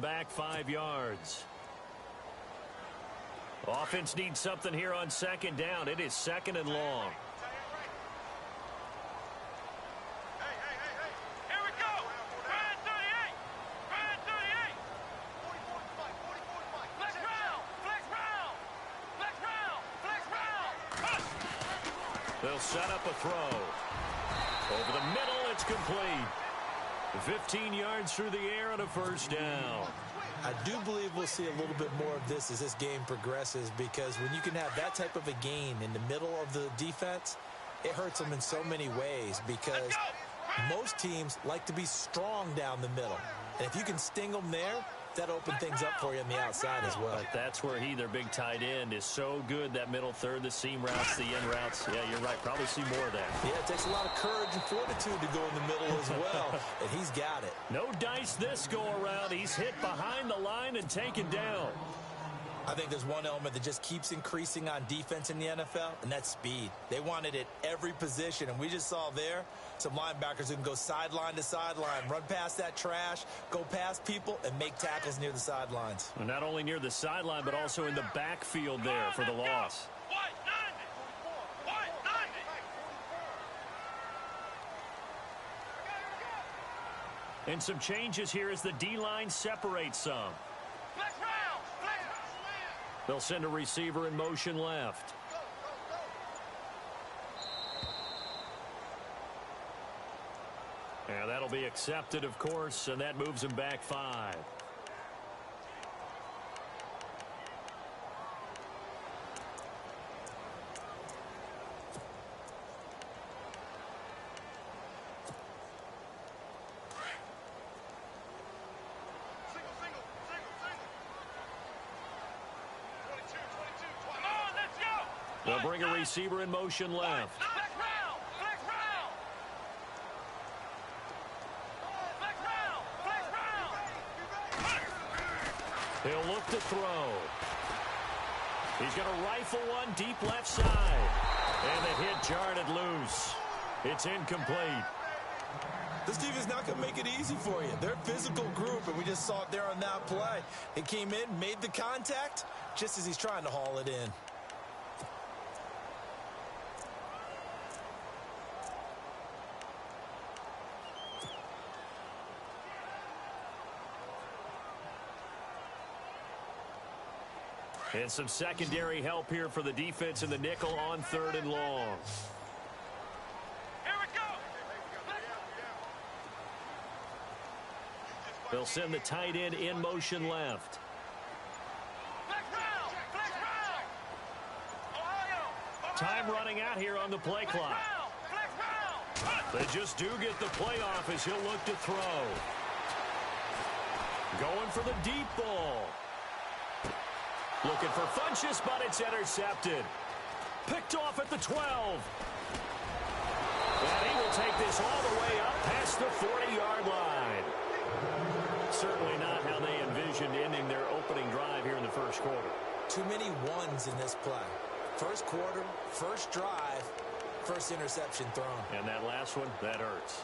back 5 yards. Offense needs something here on second down. It is second and long. They'll set up a throw. Over the middle, it's complete. 15 yards through the air and a first down. I do believe we'll see a little bit more of this as this game progresses, because when you can have that type of a gain in the middle of the defense, it hurts them in so many ways, because most teams like to be strong down the middle. And if you can sting them there, that opens things up for you on the outside as well. But that's where their big tight end, is so good. That middle third, the seam routes, the in routes. Yeah, you're right. Probably see more of that. Yeah, it takes a lot of courage and fortitude to go in the middle as well, and he's got it. No dice this go around. He's hit behind the line and taken down. I think there's one element that just keeps increasing on defense in the NFL, and that's speed. They want it at every position, and we just saw there some linebackers who can go sideline to sideline, run past that trash, go past people, and make tackles near the sidelines. Well, not only near the sideline, but also in the backfield there for the loss. And some changes here as the D-line separates some. They'll send a receiver in motion left. And that'll be accepted, of course, and that moves him back 5. They'll bring a receiver in motion left. He'll look to throw. He's going to rifle one deep left side. And the hit jarred it loose. It's incomplete. This defense not going to make it easy for you. They're a physical group, and we just saw it there on that play. He came in, made the contact, just as he's trying to haul it in. And some secondary help here for the defense in the nickel on 3rd and long. Here we go. They'll send the tight end in motion left. Time running out here on the play clock. They just do get the play off as he'll look to throw. Going for the deep ball. Looking for Funchess, but it's intercepted. Picked off at the 12. And he will take this all the way up past the 40-yard line. Certainly not how they envisioned ending their opening drive here in the first quarter. Too many ones in this play. First quarter, first drive, first interception thrown. And that last one, that hurts.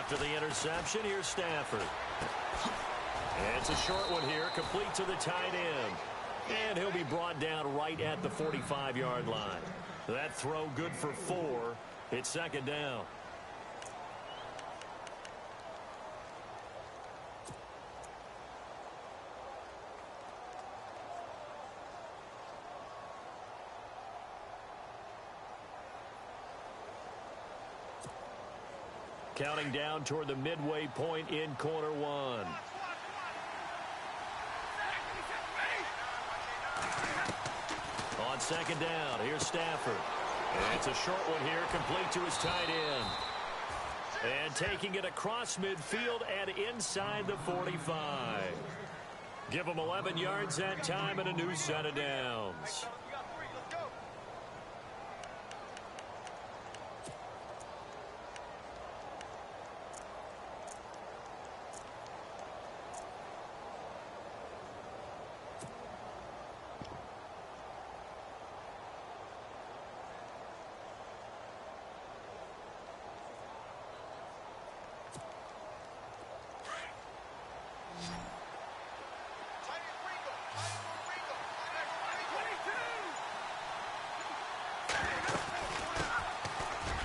After the interception, here's Stafford. And it's a short one here, complete to the tight end. And he'll be brought down right at the 45-yard line. That throw good for 4. It's second down. Counting down toward the midway point in quarter 1. On second down, here's Stafford. And it's a short one here, complete to his tight end. And taking it across midfield and inside the 45. Give them 11 yards that time and a new set of downs.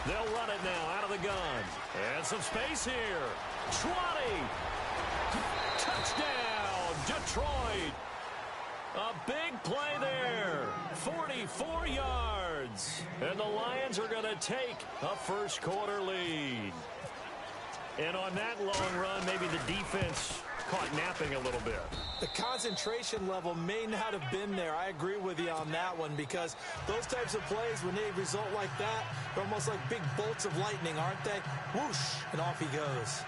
They'll run it now out of the gun. And some space here. 20. Touchdown, Detroit. A big play there. 44 yards. And the Lions are going to take a first quarter lead. And on that long run, maybe the defense caught napping a little bit. The concentration level may not have been there. I agree with you on that one, because those types of plays, when they result like that, they're almost like big bolts of lightning, aren't they? Whoosh, and off he goes.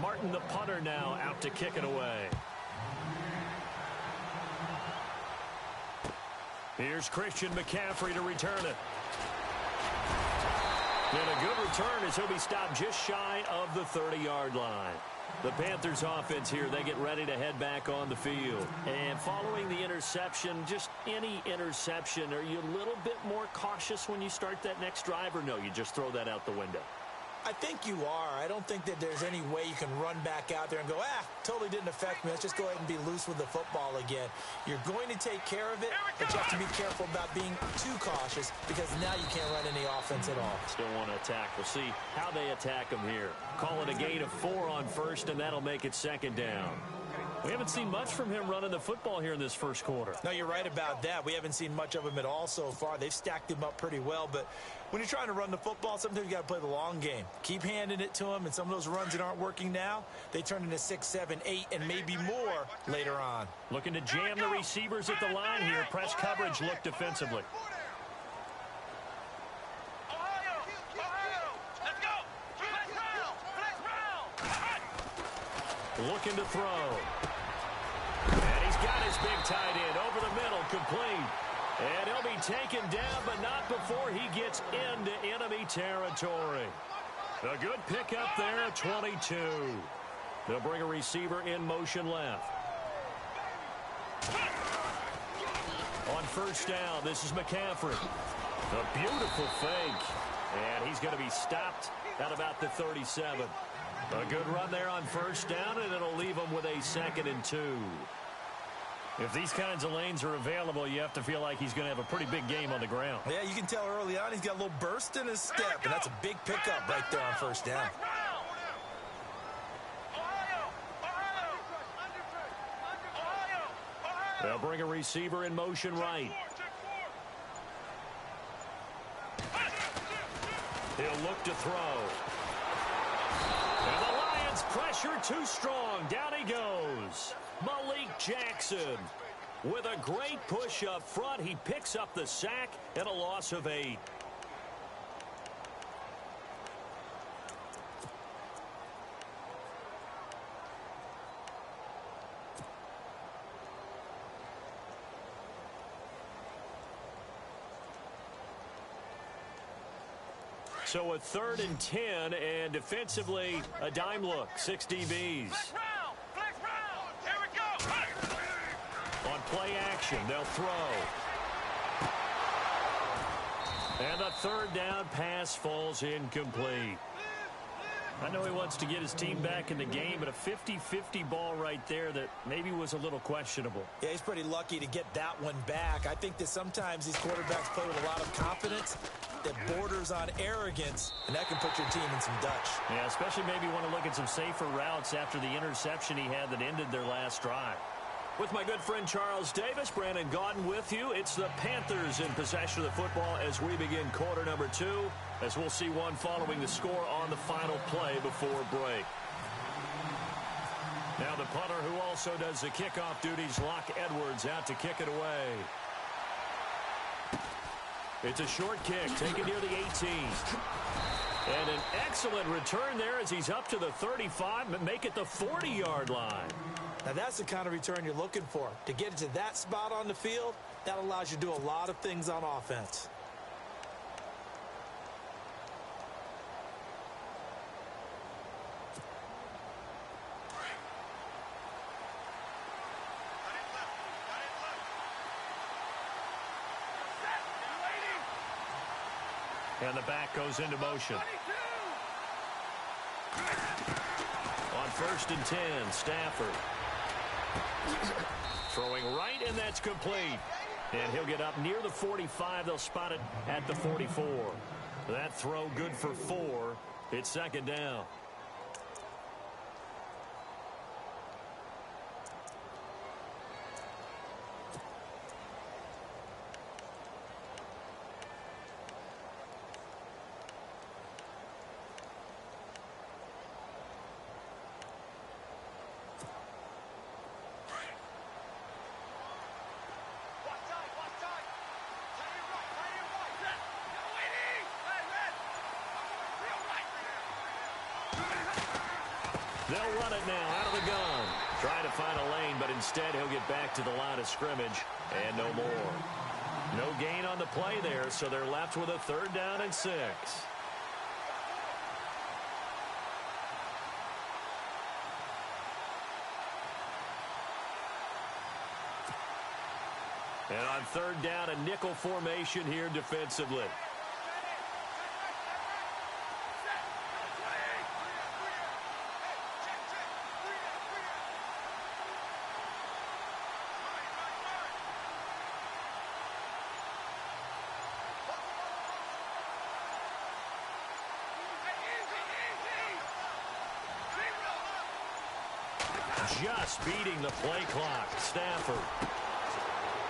Martin, the punter, now out to kick it away. Here's Christian McCaffrey to return it. And a good return as he'll be stopped just shy of the 30-yard line. The Panthers offense here, they get ready to head back on the field. And following the interception, just any interception, are you a little bit more cautious when you start that next drive, or no, you just throw that out the window? I think you are. I don't think that there's any way you can run back out there and go, totally didn't affect me. Let's just go ahead and be loose with the football again. You're going to take care of it, but you have to be careful about being too cautious, because now you can't run any offense at all. Still want to attack. We'll see how they attack them here. Call it a gain of 4 on first, and that'll make it second down. We haven't seen much from him running the football here in this first quarter. No, you're right about that. We haven't seen much of him at all so far. They've stacked him up pretty well, but when you're trying to run the football, sometimes you got to play the long game. Keep handing it to him, and some of those runs that aren't working now, they turn into 6, 7, 8, and maybe more later on. Looking to jam the receivers at the line here. Press coverage look defensively. Looking to throw. And he's got his big tight end over the middle, complete. And he'll be taken down, but not before he gets into enemy territory. A good pickup there at 22. They'll bring a receiver in motion left. On first down, this is McCaffrey. A beautiful fake. And he's going to be stopped at about the 37. A good run there on first down, and it'll leave him with a 2nd and 2. If these kinds of lanes are available, you have to feel like he's going to have a pretty big game on the ground. Yeah, you can tell early on he's got a little burst in his step, and that's a big pickup right there on first down. They'll bring a receiver in motion right. He'll look to throw. And the Lions pressure too strong. Down he goes. Malik Jackson with a great push up front. He picks up the sack and a loss of 8. So a 3rd and 10, and defensively a dime look. 6 DBs. On play action, they'll throw. And the 3rd down pass falls incomplete. I know he wants to get his team back in the game, but a 50-50 ball right there that maybe was a little questionable. Yeah, he's pretty lucky to get that one back. I think that sometimes these quarterbacks play with a lot of confidence that borders on arrogance, and that can put your team in some Dutch. Yeah, especially maybe want to look at some safer routes after the interception he had that ended their last drive. With my good friend Charles Davis, Brandon Gaudin with you. It's the Panthers in possession of the football as we begin quarter number 2, as we'll see one following the score on the final play before break. Now the punter, who also does the kickoff duties, Locke Edwards, out to kick it away. It's a short kick taken near the 18. And an excellent return there as he's up to the 35 and make it the 40-yard line. Now, that's the kind of return you're looking for. To get to that spot on the field, that allows you to do a lot of things on offense. And the back goes into motion. On 1st and 10, Stafford. Throwing right, and that's complete. And he'll get up near the 45. They'll spot it at the 44. That throw good for 4. It's 2nd down. They'll run it now out of the gun. Trying to find a lane, but instead he'll get back to the line of scrimmage and no more. No gain on the play there, so they're left with a 3rd down and 6. And on 3rd down, a nickel formation here defensively. Just beating the play clock. Stafford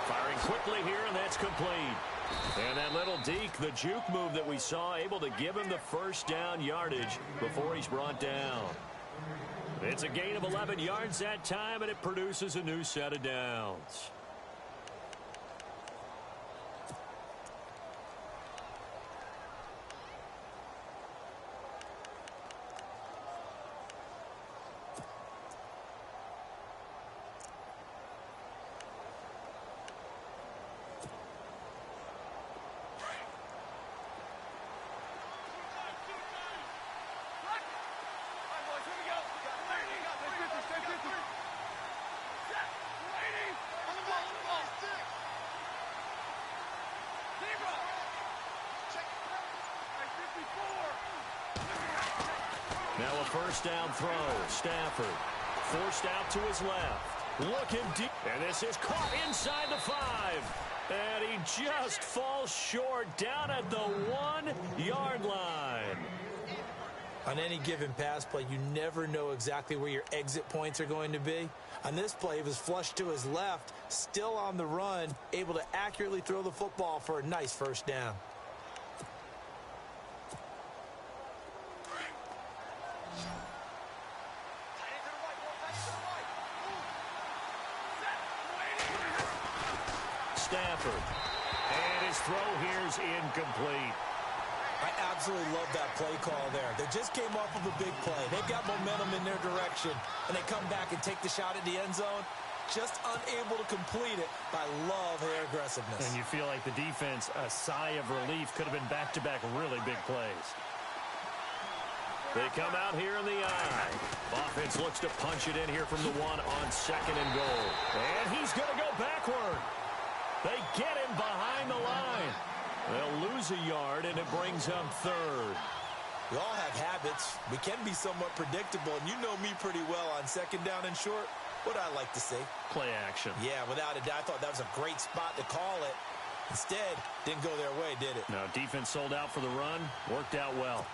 firing quickly here, and that's complete. And that little deke, the juke move that we saw, able to give him the 1st down yardage before he's brought down. It's a gain of 11 yards that time, and it produces a new set of downs. Now a 1st down throw. Stafford forced out to his left. Looking deep. And this is caught inside the 5. And he just falls short down at the 1-yard line. On any given pass play, you never know exactly where your exit points are going to be. On this play, he was flushed to his left, still on the run, able to accurately throw the football for a nice 1st down. Stafford. And his throw here's incomplete. I absolutely love that play call there. They just came off of a big play. They've got momentum in their direction, and they come back and take the shot at the end zone, just unable to complete it. I love their aggressiveness. And you feel like the defense, a sigh of relief, could have been back-to-back really big plays. They come out here in the eye. Offense looks to punch it in here from the 1 on 2nd and goal. And he's going to go backward. They get him behind the line. They'll lose a yard, and it brings up 3rd. We all have habits. We can be somewhat predictable, and you know me pretty well on 2nd down and short. What I like to see. Play action. Yeah, without a doubt, I thought that was a great spot to call it. Instead, didn't go their way, did it? No, defense sold out for the run. Worked out well.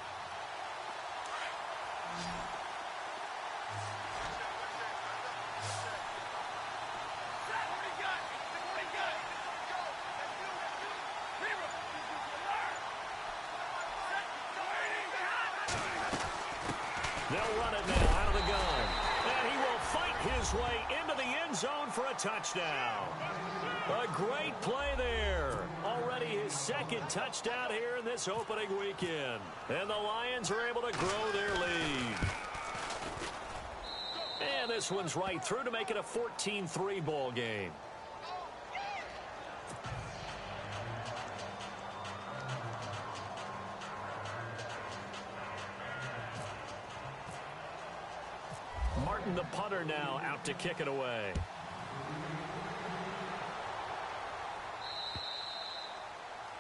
They'll run it now out of the gun. And he will fight his way into the end zone for a touchdown. A great play there. Already his second touchdown here in this opening weekend. And the Lions are able to grow their lead. And this one's right through to make it a 14-3 ball game. Martin, the punter, now out to kick it away.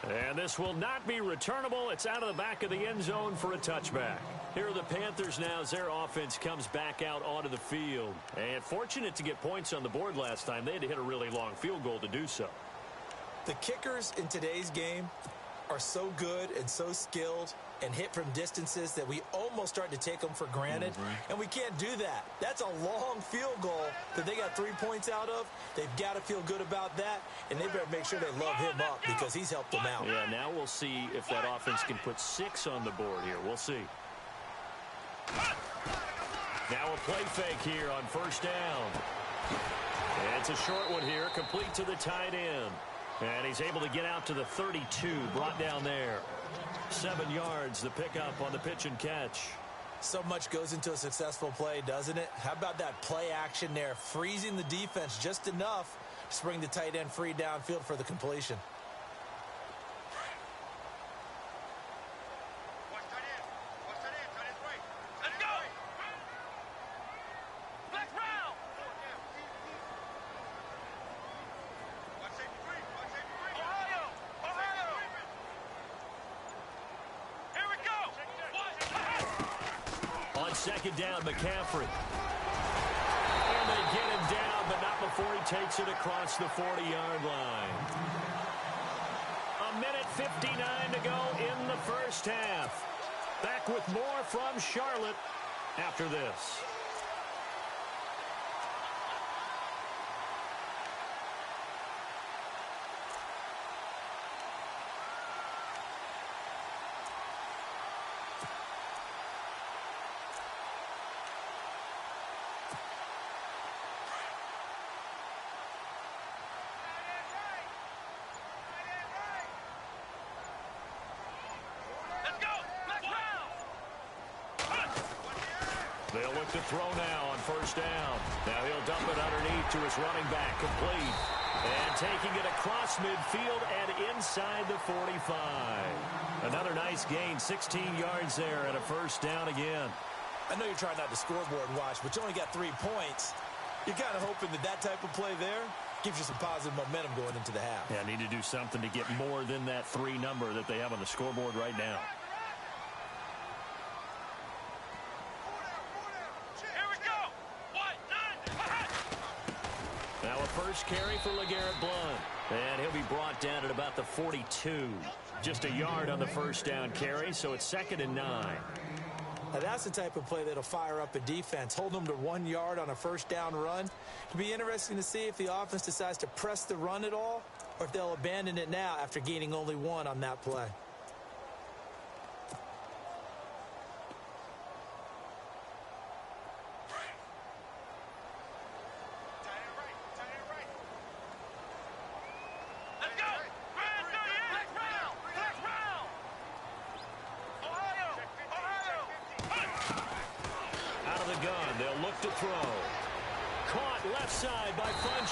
And this will not be returnable. It's out of the back of the end zone for a touchback. Here are the Panthers now as their offense comes back out onto the field. And fortunate to get points on the board last time. They had to hit a really long field goal to do so. The kickers in today's game are so good and so skilled and hit from distances that we almost start to take them for granted. And we can't do that. That's a long field goal that they got 3 points out of. They've got to feel good about that, and they better make sure they love him up because he's helped them out. Yeah, now we'll see if that offense can put 6 on the board here. We'll see. Now a play fake here on first down. And it's a short one here, complete to the tight end. And he's able to get out to the 32, brought down there. 7 yards, the pickup on the pitch and catch. So much goes into a successful play, doesn't it? How about that play action there, freezing the defense just enough to bring the tight end free downfield for the completion. Second down, McCaffrey. And they get him down, but not before he takes it across the 40-yard line. 1:59 to go in the first half. Back with more from Charlotte after this. They'll look to throw now on first down. Now he'll dump it underneath to his running back, complete. And taking it across midfield and inside the 45. Another nice gain, 16 yards there and a first down again. I know you're trying not to scoreboard watch, but you only got 3 points. You're kind of hoping that that type of play there gives you some positive momentum going into the half. Yeah, need to do something to get more than that 3 number that they have on the scoreboard right now. Now a first carry for LeGarrette Blount. And he'll be brought down at about the 42. Just a yard on the first down carry, so it's 2nd and 9. Now that's the type of play that'll fire up a defense. Hold them to 1 yard on a first down run. It'll be interesting to see if the offense decides to press the run at all or if they'll abandon it now after gaining only 1 on that play.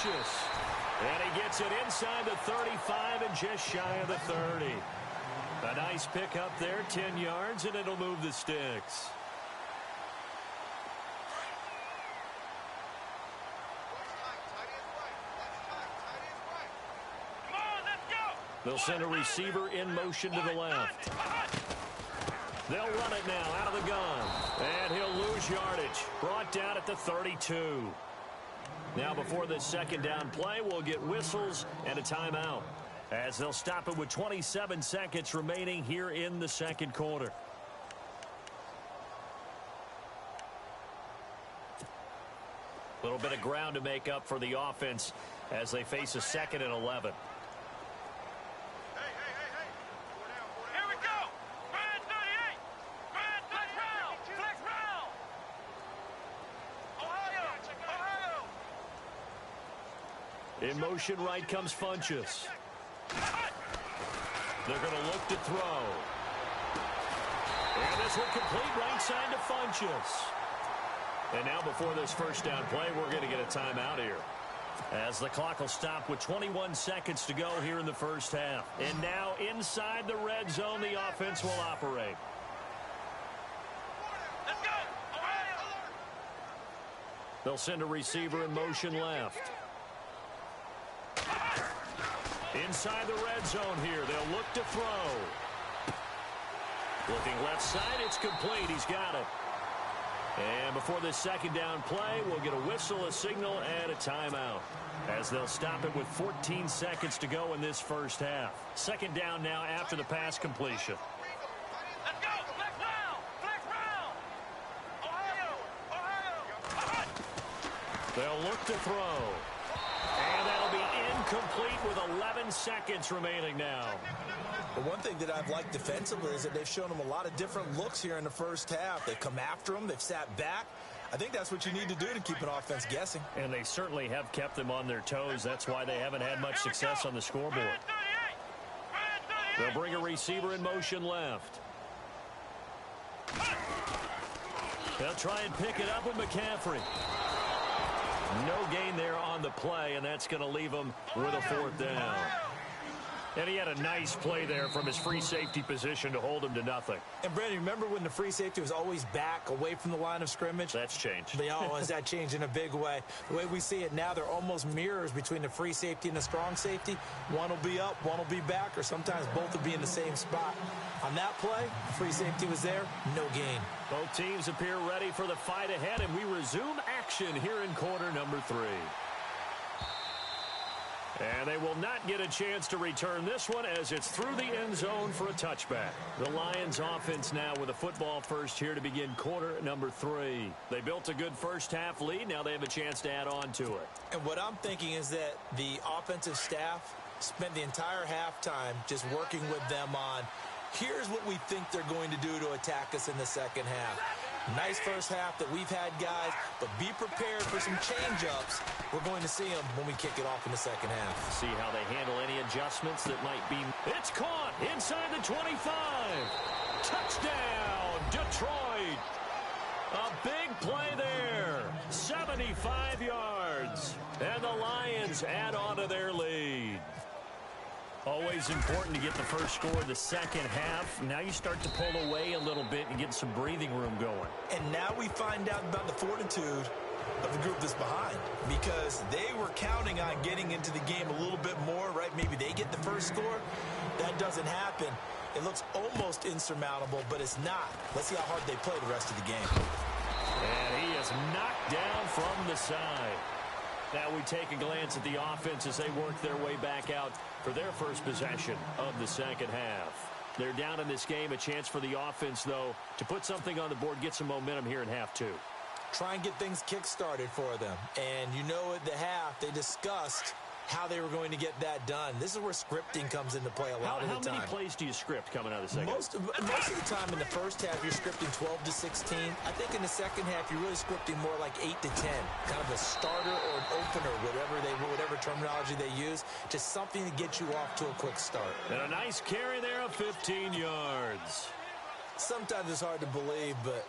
And he gets it inside the 35 and just shy of the 30. A nice pickup there, 10 yards, and it'll move the sticks. They'll send a receiver in motion to the left. They'll run it now out of the gun. And he'll lose yardage. Brought down at the 32. Now before this second down play, we'll get whistles and a timeout as they'll stop it with 27 seconds remaining here in the second quarter. A little bit of ground to make up for the offense as they face a 2nd and 11. In motion right comes Funchess. They're going to look to throw. And this will complete right side to Funchess. And now before this first down play, we're going to get a timeout here, as the clock will stop with 21 seconds to go here in the first half. And now inside the red zone, the offense will operate. Let's go! They'll send a receiver in motion left. Inside the red zone here, they'll look to throw. Looking left side, it's complete. He's got it. And before this second down play, we'll get a whistle, a signal, and a timeout, as they'll stop it with 14 seconds to go in this first half. Second down now after the pass completion. Let's go! Flex round! Flex round! Ohio! They'll look to throw. And that'll be incomplete with 11 seconds remaining now. The one thing that I've liked defensively is that they've shown them a lot of different looks here in the first half. They've come after them. They've sat back. I think that's what you need to do to keep an offense guessing. And they certainly have kept them on their toes. That's why they haven't had much success on the scoreboard. They'll bring a receiver in motion left. They'll try and pick it up with McCaffrey. No gain there on the play, and that's going to leave them with a fourth down. And he had a nice play there from his free safety position to hold him to nothing. And, Brandon, remember when the free safety was always back away from the line of scrimmage? That's changed. Has that changed in a big way? The way we see it now, they're almost mirrors between the free safety and the strong safety. One will be up, one will be back, or sometimes both will be in the same spot. On that play, free safety was there, no gain. Both teams appear ready for the fight ahead, and we resume action here in quarter number 3. And they will not get a chance to return this one, as it's through the end zone for a touchback. The Lions offense now with a football first here to begin quarter number 3. They built a good first half lead. Now they have a chance to add on to it. And what I'm thinking is that the offensive staff spent the entire halftime just working with them on, here's what we think they're going to do to attack us in the second half. Nice first half that we've had, guys, but be prepared for some change-ups. We're going to see them when we kick it off in the second half. See how they handle any adjustments that might be. It's caught inside the 25. Touchdown, Detroit. A big play there. 75 yards. And the Lions add on to their lead. Always important to get the first score in the second half. Now you start to pull away a little bit and get some breathing room going. And now we find out about the fortitude of the group that's behind, because they were counting on getting into the game a little bit more, right? Maybe they get the first score. That doesn't happen. It looks almost insurmountable, but it's not. Let's see how hard they play the rest of the game. And he is knocked down from the side. Now we take a glance at the offense as they work their way back out for their first possession of the second half. They're down in this game. A chance for the offense, though, to put something on the board, get some momentum here in half 2. Try and get things kick-started for them. And you know, at the half, they discussed how they were going to get that done. This is where scripting comes into play a lot of the time. How many plays do you script coming out of the second? Most of the time in the first half, you're scripting 12 to 16. I think in the second half, you're really scripting more like 8 to 10. Kind of a starter or an opener, whatever terminology they use. Just something to get you off to a quick start. And a nice carry there of 15 yards. Sometimes it's hard to believe, but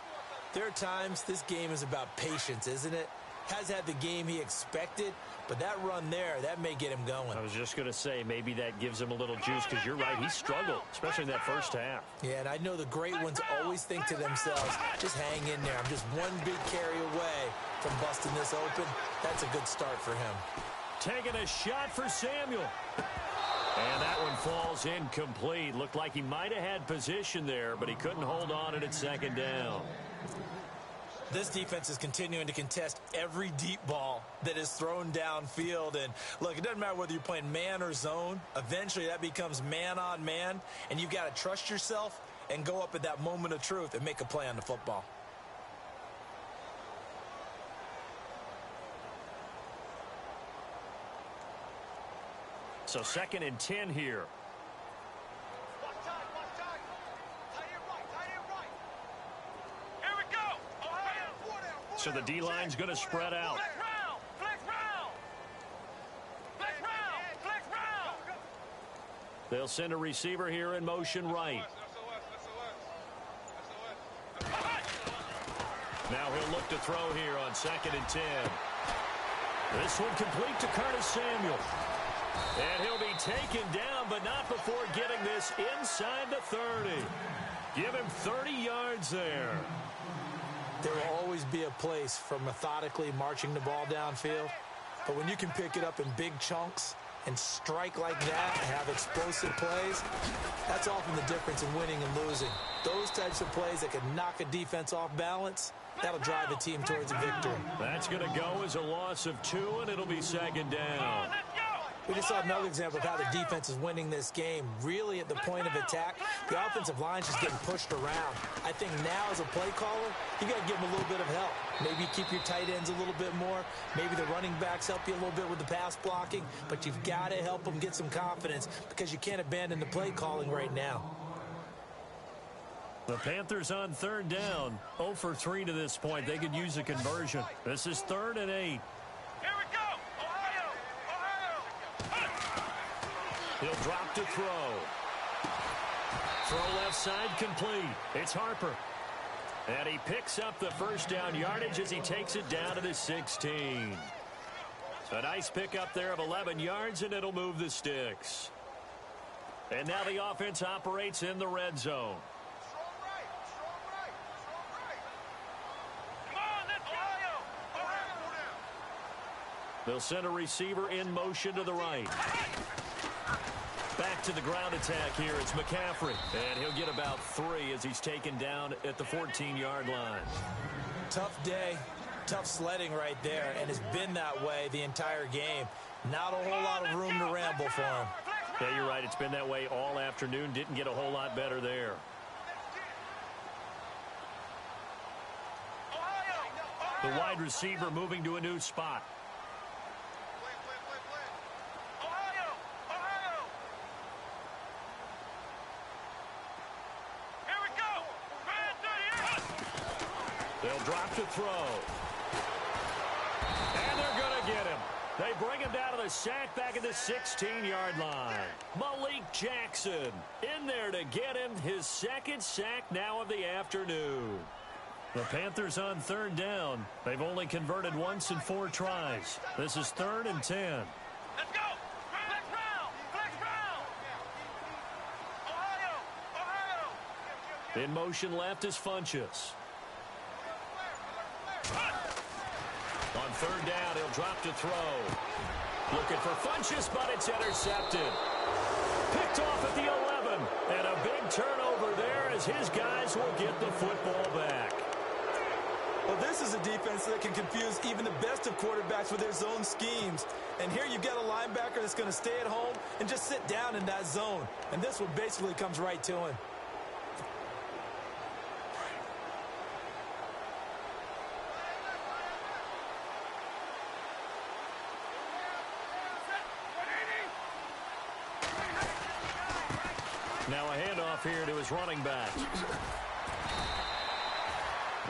there are times this game is about patience, isn't it? Has had the game he expected, but that run there, that may get him going. I was just going to say, maybe that gives him a little juice, because you're right, he struggled, especially in that first half. Yeah, and I know the great ones always think to themselves, just hang in there. I'm just one big carry away from busting this open. That's a good start for him. Taking a shot for Samuel. And that one falls incomplete. Looked like he might have had position there, but he couldn't hold on at second down. This defense is continuing to contest every deep ball that is thrown downfield. And, look, it doesn't matter whether you're playing man or zone. Eventually, that becomes man on man. And you've got to trust yourself and go up at that moment of truth and make a play on the football. So 2nd and 10 here. So the D-line's going to spread out. Flex round! Flex round! Flex round! Flex round! They'll send a receiver here in motion right. Now he'll look to throw here on 2nd and 10. This one complete to Curtis Samuel. And he'll be taken down, but not before getting this inside the 30. Give him 30 yards there. There will always be a place for methodically marching the ball downfield. But when you can pick it up in big chunks and strike like that and have explosive plays, that's often the difference in winning and losing. Those types of plays that can knock a defense off balance, that'll drive a team towards a victory. That's going to go as a loss of 2, and it'll be 2nd down. We just saw another example of how the defense is winning this game. Really, at the point of attack, the offensive line is just getting pushed around. I think now, as a play caller, you got to give them a little bit of help. Maybe keep your tight ends a little bit more. Maybe the running backs help you a little bit with the pass blocking. But you've got to help them get some confidence because you can't abandon the play calling right now. The Panthers on 3rd down. 0 for 3 to this point. They could use a conversion. This is 3rd and 8. He'll drop to throw. Throw left side complete. It's Harper. And he picks up the 1st down yardage as he takes it down to the 16. A nice pickup there of 11 yards, and it'll move the sticks. And now the offense operates in the red zone. They'll send a receiver in motion to the right. Back to the ground attack here. It's McCaffrey. And he'll get about 3 as he's taken down at the 14-yard line. Tough day, tough sledding right there, and it's been that way the entire game. Not a whole lot of room to ramble for him. Yeah, you're right. It's been that way all afternoon. Didn't get a whole lot better there. The wide receiver moving to a new spot. They'll drop to throw. And they're going to get him. They bring him down to the sack back at the 16-yard line. Malik Jackson in there to get him his 2nd sack now of the afternoon. The Panthers on 3rd down. They've only converted once in 4 tries. This is 3rd and 10. Let's go! Flex round! Flex round! Ohio! In motion left is Funchess. On 3rd down, he'll drop to throw. Looking for Funchess, but it's intercepted. Picked off at the 11. And a big turnover there as his guys will get the football back. Well, this is a defense that can confuse even the best of quarterbacks with their zone schemes. And here you've got a linebacker that's going to stay at home and just sit down in that zone. And this one basically comes right to him. Now a handoff here to his running back.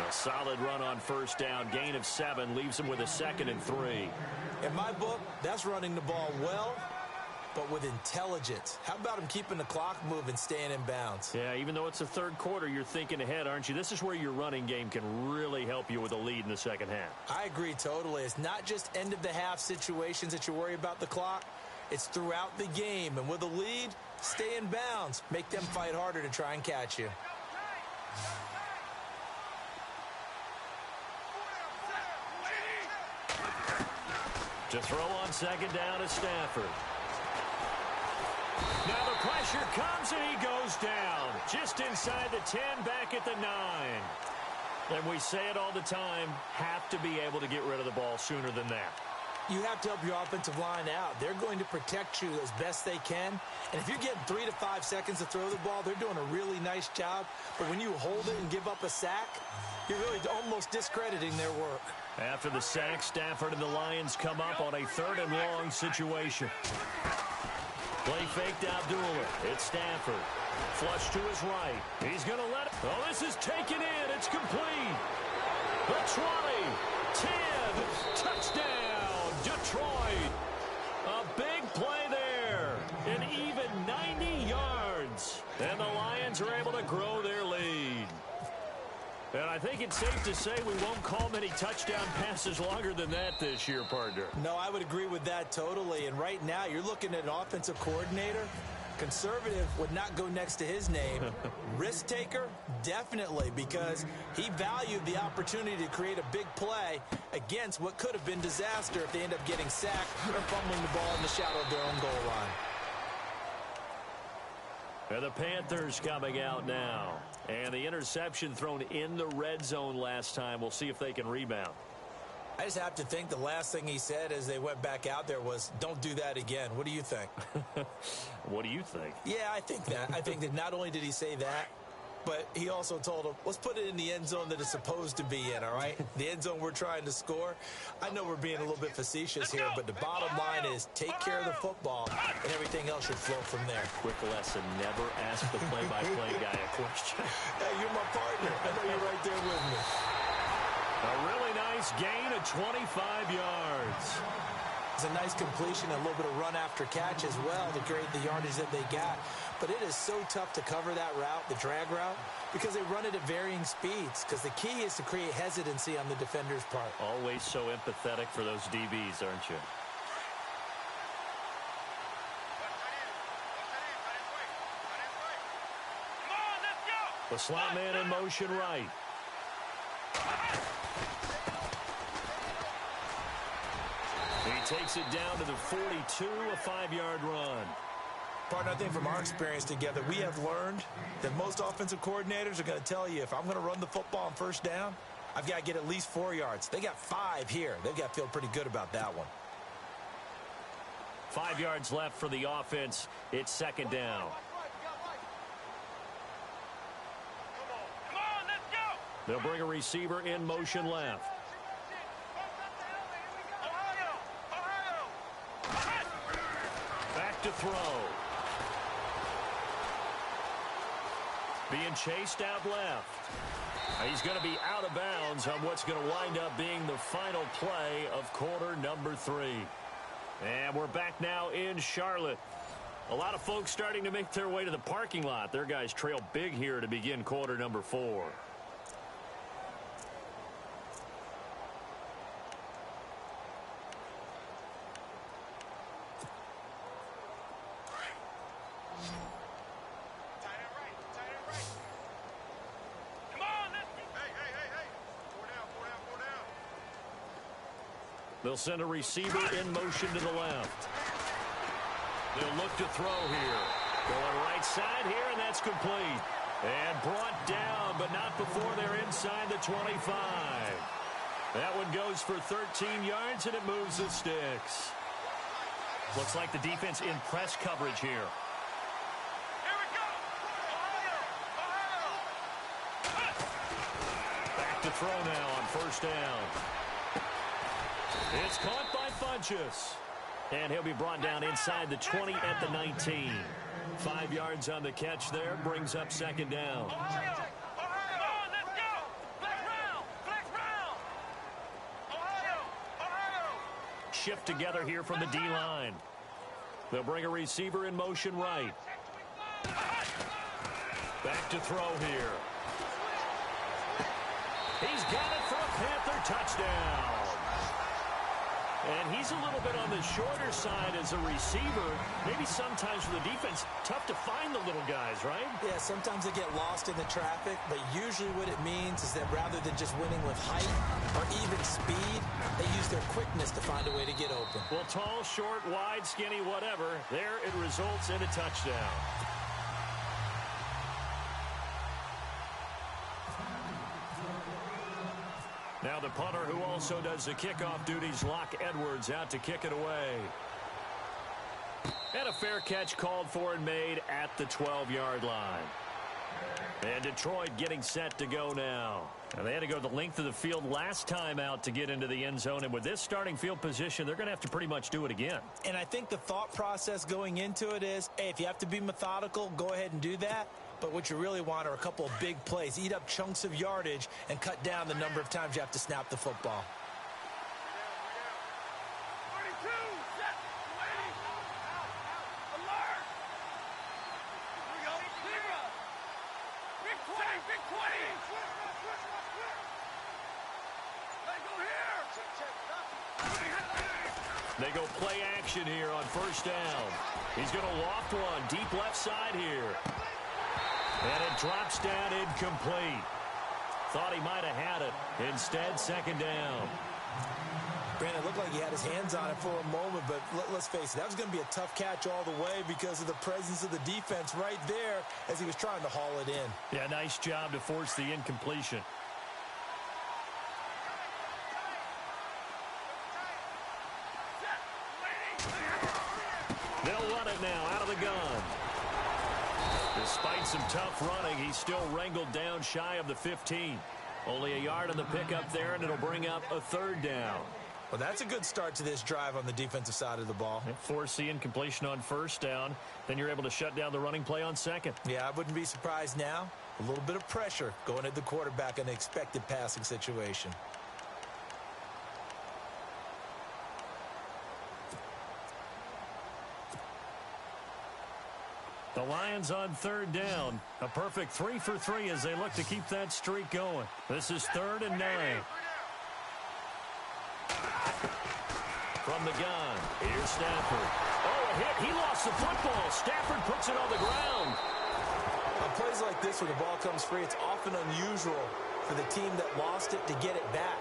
A solid run on 1st down. Gain of 7 leaves him with a 2nd and 3. In my book, that's running the ball well, but with intelligence. How about him keeping the clock moving, staying in bounds? Yeah, even though it's the 3rd quarter, you're thinking ahead, aren't you? This is where your running game can really help you with a lead in the 2nd half. I agree totally. It's not just end-of-the-half situations that you worry about the clock. It's throughout the game. And with a lead, stay in bounds. Make them fight harder to try and catch you. To throw on 2nd down is Stafford. Now the pressure comes and he goes down. Just inside the 10, back at the 9. And we say it all the time, have to be able to get rid of the ball sooner than that. You have to help your offensive line out. They're going to protect you as best they can. And if you're getting 3 to 5 seconds to throw the ball, they're doing a really nice job. But when you hold it and give up a sack, you're really almost discrediting their work. After the sack, Stafford and the Lions come up on a 3rd and long situation. Play faked Abdullah. It's Stafford. Flush to his right. He's going to let it. Oh, this is taken in. It's complete. The 20, 10, touchdown, Detroit. A big play there. An even 90 grow their lead. And I think it's safe to say we won't call many touchdown passes longer than that this year, partner. No, I would agree with that totally. And right now, you're looking at an offensive coordinator. Conservative would not go next to his name. Risk taker, definitely, because he valued the opportunity to create a big play against what could have been disaster if they end up getting sacked or fumbling the ball in the shadow of their own goal line. And the Panthers coming out now. And the interception thrown in the red zone last time. We'll see if they can rebound. I just have to think the last thing he said as they went back out there was, don't do that again. What do you think? What do you think? Yeah, I think that. I think that not only did he say that, but he also told them, let's put it in the end zone that it's supposed to be in, all right? The end zone we're trying to score. I know we're being a little bit facetious here, but the bottom line is take care of the football, and everything else should flow from there. Quick lesson, never ask the play-by-play guy a question. Hey, you're my partner. I know you're right there with me. A really nice gain of 25 yards. It's a nice completion, a little bit of run after catch as well to create the yardage that they got. But it is so tough to cover that route, the drag route, because they run it at varying speeds. Because the key is to create hesitancy on the defender's part. Always so empathetic for those DBs, aren't you? Come on, let's go. The slot man in motion right. He takes it down to the 42, a 5-yard run. Partner, I think from our experience together, we have learned that most offensive coordinators are going to tell you, if I'm going to run the football on first down, I've got to get at least 4 yards. They got 5 here. They've got to feel pretty good about that one. 5 yards left for the offense. It's second down. Come on, let's go. They'll bring a receiver in motion left. Back to throw. Being chased out left. He's going to be out of bounds on what's going to wind up being the final play of quarter number 3. And we're back now in Charlotte. A lot of folks starting to make their way to the parking lot. Their guys trail big here to begin quarter number 4. They'll send a receiver in motion to the left. They'll look to throw here. Going right side here, and that's complete. And brought down, but not before they're inside the 25. That one goes for 13 yards, and it moves the sticks. Looks like the defense in press coverage here. Here we go. Back to throw now on first down. It's caught by Funchess. And he'll be brought down inside the 20 at the 19. 5 yards on the catch there. Brings up second down. Ohio. Come on, let's go. Flex round. Flex round. Ohio. Shift together here from the D-line. They'll bring a receiver in motion right. Back to throw here. He's got it for a Panther touchdown. And he's a little bit on the shorter side as a receiver. Maybe sometimes for the defense, tough to find the little guys, right? Yeah, sometimes they get lost in the traffic, but usually what it means is that rather than just winning with height or even speed, they use their quickness to find a way to get open. Well, tall, short, wide, skinny, whatever, there it results in a touchdown. Now the punter, who also does the kickoff duties, Locke Edwards, out to kick it away. And a fair catch called for and made at the 12-yard line. And Detroit getting set to go now. And they had to go the length of the field last time out to get into the end zone. And with this starting field position, they're going to have to pretty much do it again. And I think the thought process going into it is, hey, if you have to be methodical, go ahead and do that. But what you really want are a couple of big plays. Eat up chunks of yardage and cut down the number of times you have to snap the football. 32, set, wait, alert. Here we go. Zebra. They go play action here on first down. He's going to loft one deep left side here. And it drops down incomplete. Thought he might have had it. Instead, second down. Brandon, it looked like he had his hands on it for a moment, but let's face it, that was going to be a tough catch all the way because of the presence of the defense right there as he was trying to haul it in. Yeah, nice job to force the incompletion. They'll run it now out of the gun. Despite some tough running, he's still wrangled down shy of the 15. Only a yard on the pickup there, and it'll bring up a third down. Well, that's a good start to this drive on the defensive side of the ball. Force the incompletion on first down. Then you're able to shut down the running play on second. Yeah, I wouldn't be surprised now. A little bit of pressure going at the quarterback in an expected passing situation. The Lions on third down. A perfect 3 for 3 as they look to keep that streak going. This is 3rd and 9. From the gun, here's Stafford. Oh, a hit. He lost the football. Stafford puts it on the ground. On plays like this where the ball comes free, it's often unusual for the team that lost it to get it back.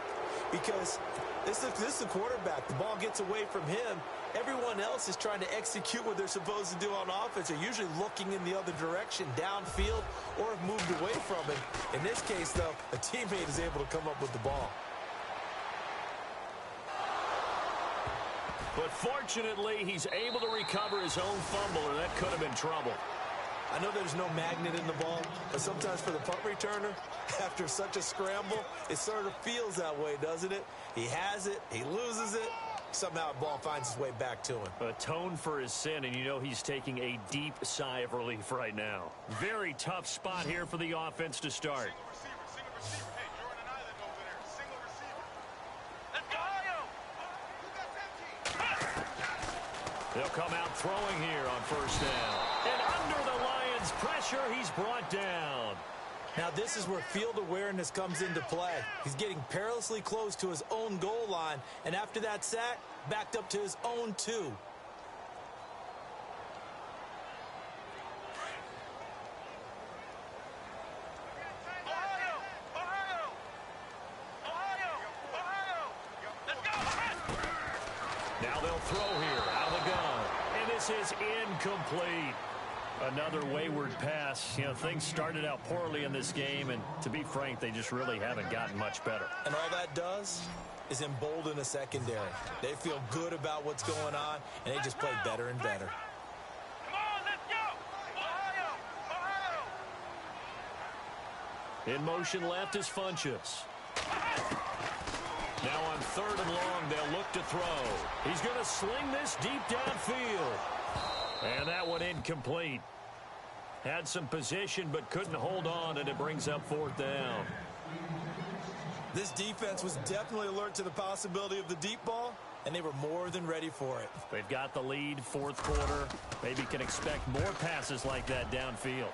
Because this is the quarterback. The ball gets away from him. Everyone else is trying to execute what they're supposed to do on offense. They're usually looking in the other direction, downfield, or have moved away from it. In this case, though, a teammate is able to come up with the ball. But fortunately, he's able to recover his own fumble, or that could have been trouble. I know there's no magnet in the ball, but sometimes for the punt returner, after such a scramble, it sort of feels that way, doesn't it? He has it, he loses it, somehow the ball finds its way back to him. Atone for his sin, and you know he's taking a deep sigh of relief right now. Very tough spot here for the offense to start. Single receiver. Hey, you're on an island over there. Single receiver. Let's go. They'll come out throwing here on first down. And under the Lions' pressure, he's brought down. Now this is where field awareness comes into play. He's getting perilously close to his own goal line, and after that sack, backed up to his own 2. Now they'll throw here out of the gun. And this is incomplete. Another wayward pass. You know, things started out poorly in this game, and to be frank, they just really haven't gotten much better. And all that does is embolden a secondary. They feel good about what's going on, and they just play better and better. Come on, let's go. Ohio. In motion left is Funchess. Now on 3rd and long, they'll look to throw. He's going to sling this deep downfield. And that one incomplete. Had some position but couldn't hold on, and it brings up 4th down. This defense was definitely alert to the possibility of the deep ball, and they were more than ready for it. They've got the lead, 4th quarter. Maybe can expect more passes like that downfield.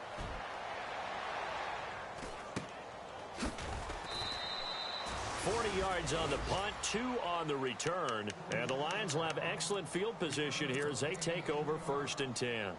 $40 yards on the punt, 2 on the return. And the Lions will have excellent field position here as they take over 1st and 10.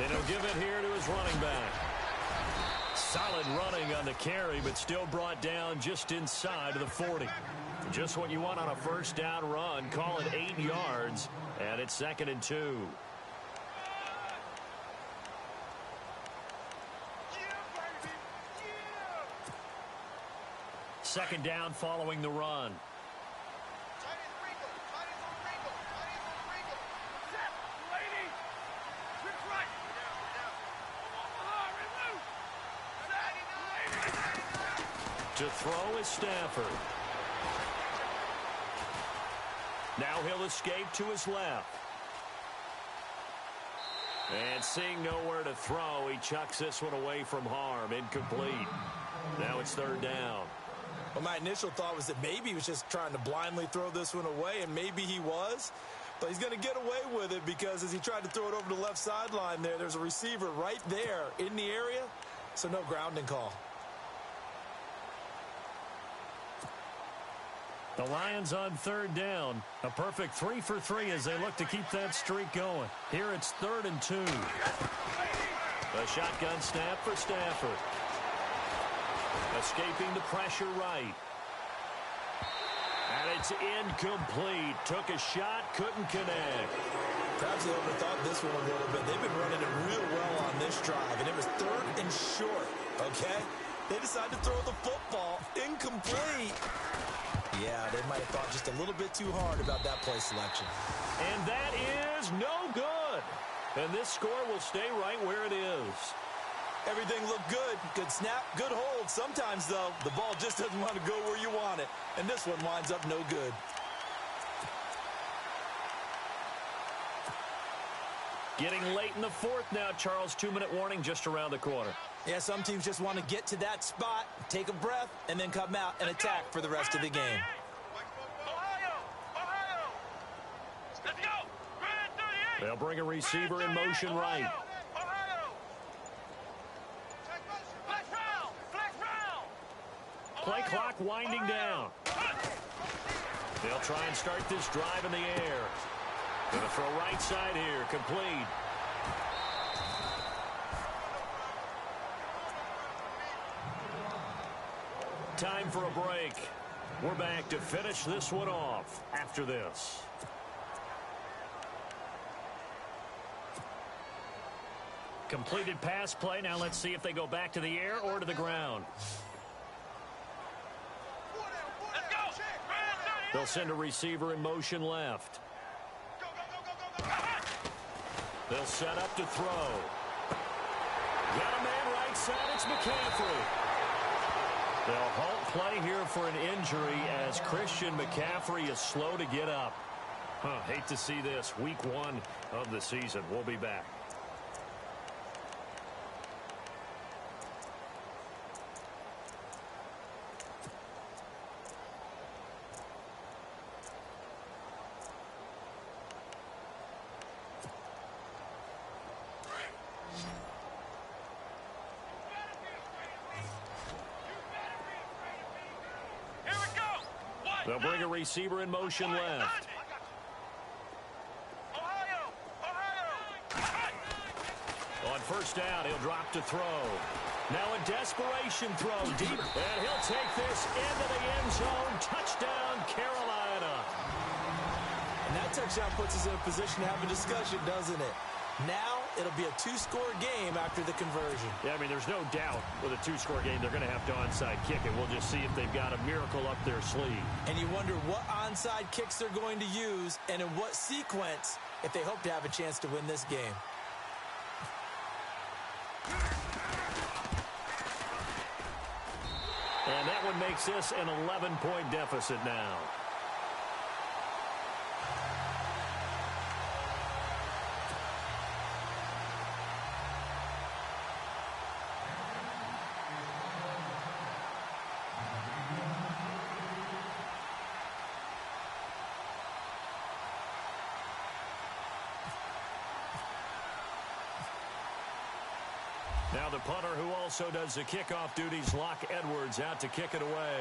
And he'll give it here to his running back. Solid running on the carry, but still brought down just inside of the 40. Just what you want on a first down run. Call it 8 yards, and it's 2nd and 2. Second down following the run. To throw is Stafford. Now he'll escape to his left. And seeing nowhere to throw, he chucks this one away from harm. Incomplete. Now it's third down. Well, my initial thought was that maybe he was just trying to blindly throw this one away, and maybe he was. But he's going to get away with it because as he tried to throw it over the left sideline there's a receiver right there in the area, so no grounding call. The Lions on third down. A perfect 3 for 3 as they look to keep that streak going. Here it's 3rd and 2. A shotgun snap for Stafford. Escaping the pressure right. And it's incomplete. Took a shot, couldn't connect. Perhaps they overthought this one a little bit. They've been running it real well on this drive, and it was 3rd and short, okay? They decided to throw the football. Incomplete. Yeah, they might have thought just a little bit too hard about that play selection. And that is no good. And this score will stay right where it is. Everything looked good. Good snap, good hold. Sometimes, though, the ball just doesn't want to go where you want it. And this one winds up no good. Getting late in the fourth now, Charles. 2-minute warning just around the corner. Yeah, some teams just want to get to that spot, take a breath, and then come out and attack for the rest of the game. Let's go. Red 38. They'll bring a receiver in motion right. Play clock winding down. They'll try and start this drive in the air. Going to throw right side here. Complete. Time for a break. We're back to finish this one off after this. Completed pass play. Now let's see if they go back to the air or to the ground. Let's go. Red 38. They'll send a receiver in motion left. They'll set up to throw. Got a man right side. It's McCaffrey. They'll halt play here for an injury as Christian McCaffrey is slow to get up. Hate to see this. Week 1 of the season. We'll be back. They'll bring a receiver in motion left. On first down, he'll drop to throw. Now a desperation throw deep, and he'll take this into the end zone. Touchdown, Carolina. And that touchdown puts us in a position to have a discussion, doesn't it? Now it'll be a 2-score game after the conversion. Yeah, I mean, there's no doubt with a 2-score game they're going to have to onside kick it. We'll just see if they've got a miracle up their sleeve. And you wonder what onside kicks they're going to use and in what sequence if they hope to have a chance to win this game. And that one makes this an 11-point deficit now. Now the punter who also does the kickoff duties, Locke Edwards, out to kick it away.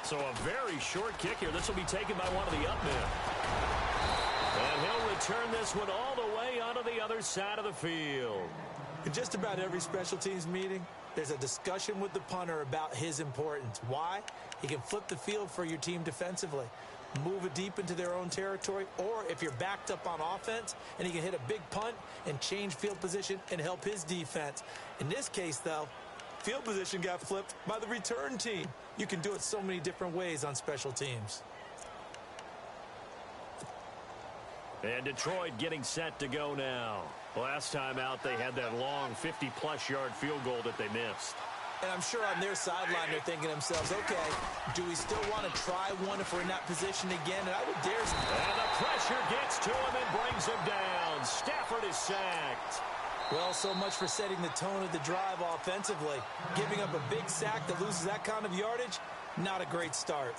So a very short kick here. This will be taken by one of the up men. And he'll return this one all the way onto the other side of the field. In just about every special teams meeting, there's a discussion with the punter about his importance. Why? He can flip the field for your team defensively, move it deep into their own territory, or if you're backed up on offense, and he can hit a big punt and change field position and help his defense. In this case, though, field position got flipped by the return team. You can do it so many different ways on special teams. And Detroit getting set to go now. Last time out, they had that long 50-plus yard field goal that they missed. And I'm sure on their sideline they're thinking to themselves, okay, do we still want to try one if we're in that position again? And I would dare say. And the pressure gets to him and brings him down. Stafford is sacked. Well, so much for setting the tone of the drive offensively. Giving up a big sack that loses that kind of yardage, not a great start.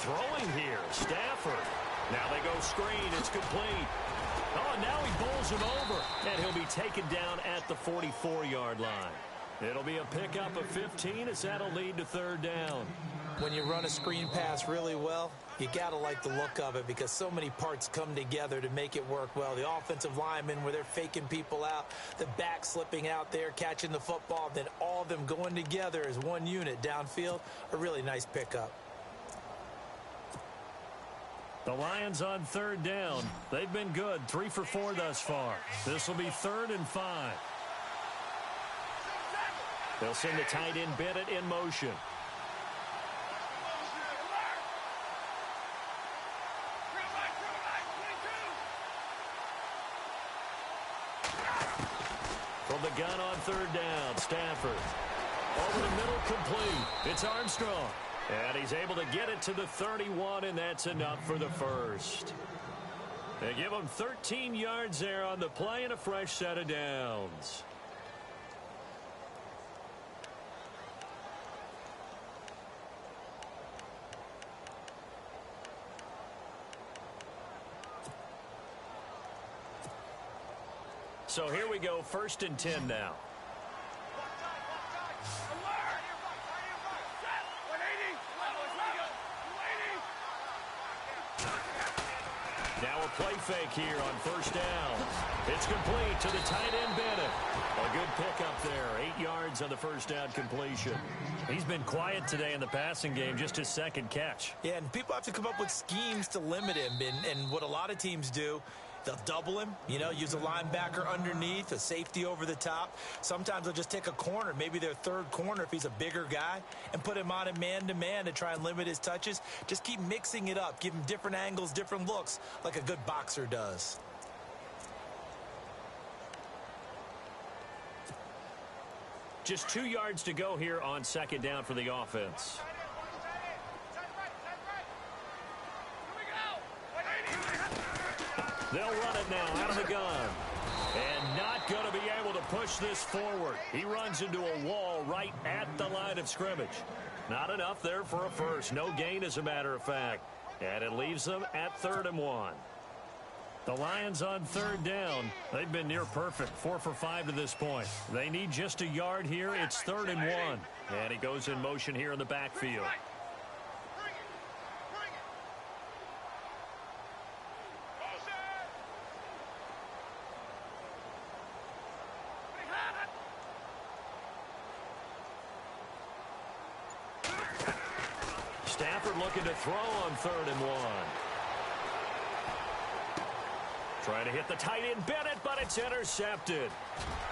Throwing here, Stafford. Now they go screen. It's complete. Oh, and now he bowls him over. And he'll be taken down at the 44-yard line. It'll be a pickup of 15 as that'll lead to third down. When you run a screen pass really well, you got to like the look of it because so many parts come together to make it work well. The offensive linemen where they're faking people out, the back slipping out there, catching the football, then all of them going together as one unit downfield, a really nice pickup. The Lions on third down. They've been good, 3 for 4 thus far. This will be 3rd and 5. They'll send the tight end Bennett in motion. From the gun on third down, Stafford. Over the middle, complete. It's Armstrong. And he's able to get it to the 31, and that's enough for the first. They give him 13 yards there on the play and a fresh set of downs. So here we go, 1st and 10 now. Now a play fake here on 1st down. It's complete to the tight end Bennett. A good pickup there, 8 yards on the 1st down completion. He's been quiet today in the passing game, just his 2nd catch. Yeah, and people have to come up with schemes to limit him. And what a lot of teams do, they'll double him, use a linebacker underneath, a safety over the top. Sometimes they'll just take a corner, maybe their 3rd corner if he's a bigger guy, and put him on a man-to-man to try and limit his touches. Just keep mixing it up, give him different angles, different looks, like a good boxer does. Just 2 yards to go here on 2nd down for the offense. They'll run it now out of the gun. And not going to be able to push this forward. He runs into a wall right at the line of scrimmage. Not enough there for a first. No gain, as a matter of fact. And it leaves them at 3rd and 1. The Lions on 3rd down. They've been near perfect, 4 for 5 to this point. They need just a yard here. It's 3rd and 1. And he goes in motion here in the backfield. Stafford looking to throw on 3rd and 1. Trying to hit the tight end Bennett, but it's intercepted.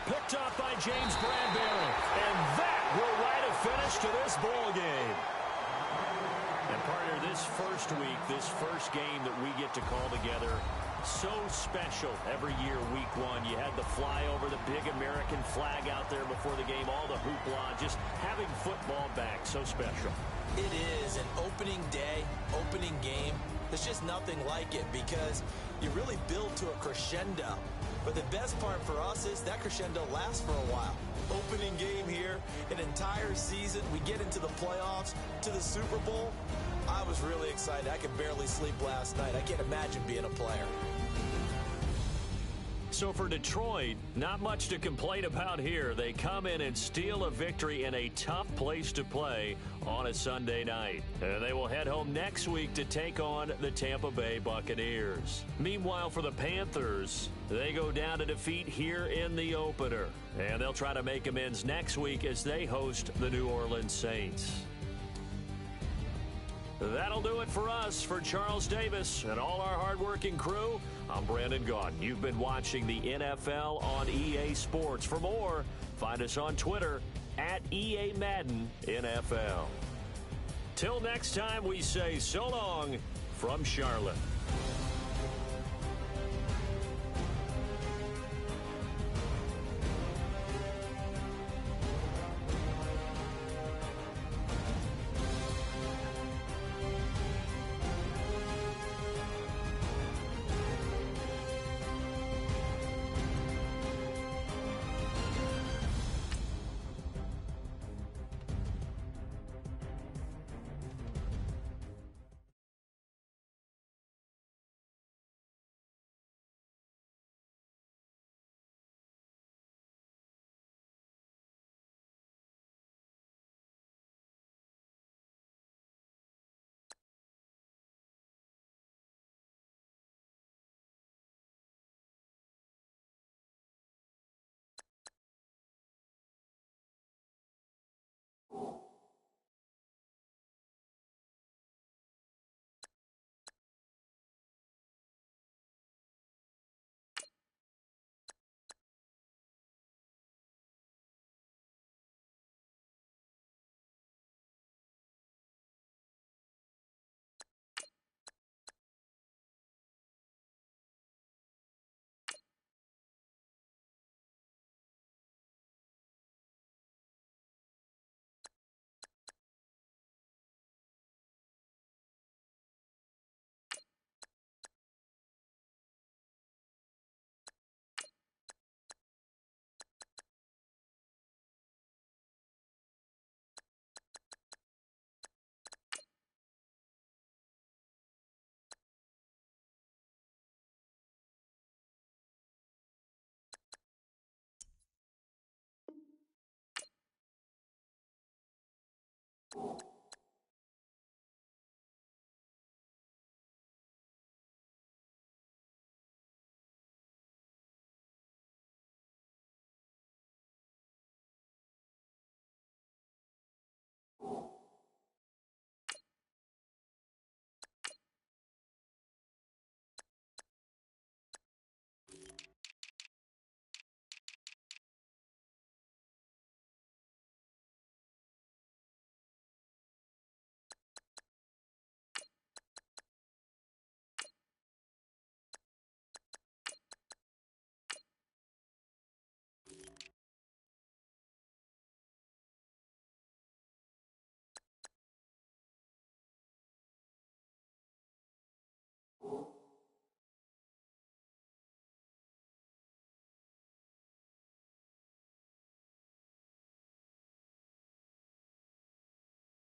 Picked up by James Bradbury. And that will write a finish to this ball game. And partner, this first week, this first game that we get to call together, so special every year, week 1. You had the flyover, the big American flag out there before the game, all the hoopla, just having football back, so special. It is an opening day, opening game. There's just nothing like it because you really build to a crescendo. But the best part for us is that crescendo lasts for a while. Opening game here, an entire season. We get into the playoffs, to the Super Bowl. I was really excited. I could barely sleep last night. I can't imagine being a player. So for Detroit, not much to complain about here. They come in and steal a victory in a tough place to play on a Sunday night. And they will head home next week to take on the Tampa Bay Buccaneers. Meanwhile, for the Panthers, they go down to defeat here in the opener. And they'll try to make amends next week as they host the New Orleans Saints. That'll do it for us. For Charles Davis and all our hardworking crew, I'm Brandon Gaudin. You've been watching the NFL on EA Sports. For more, find us on Twitter at EA Madden NFL. Till next time, we say so long from Charlotte.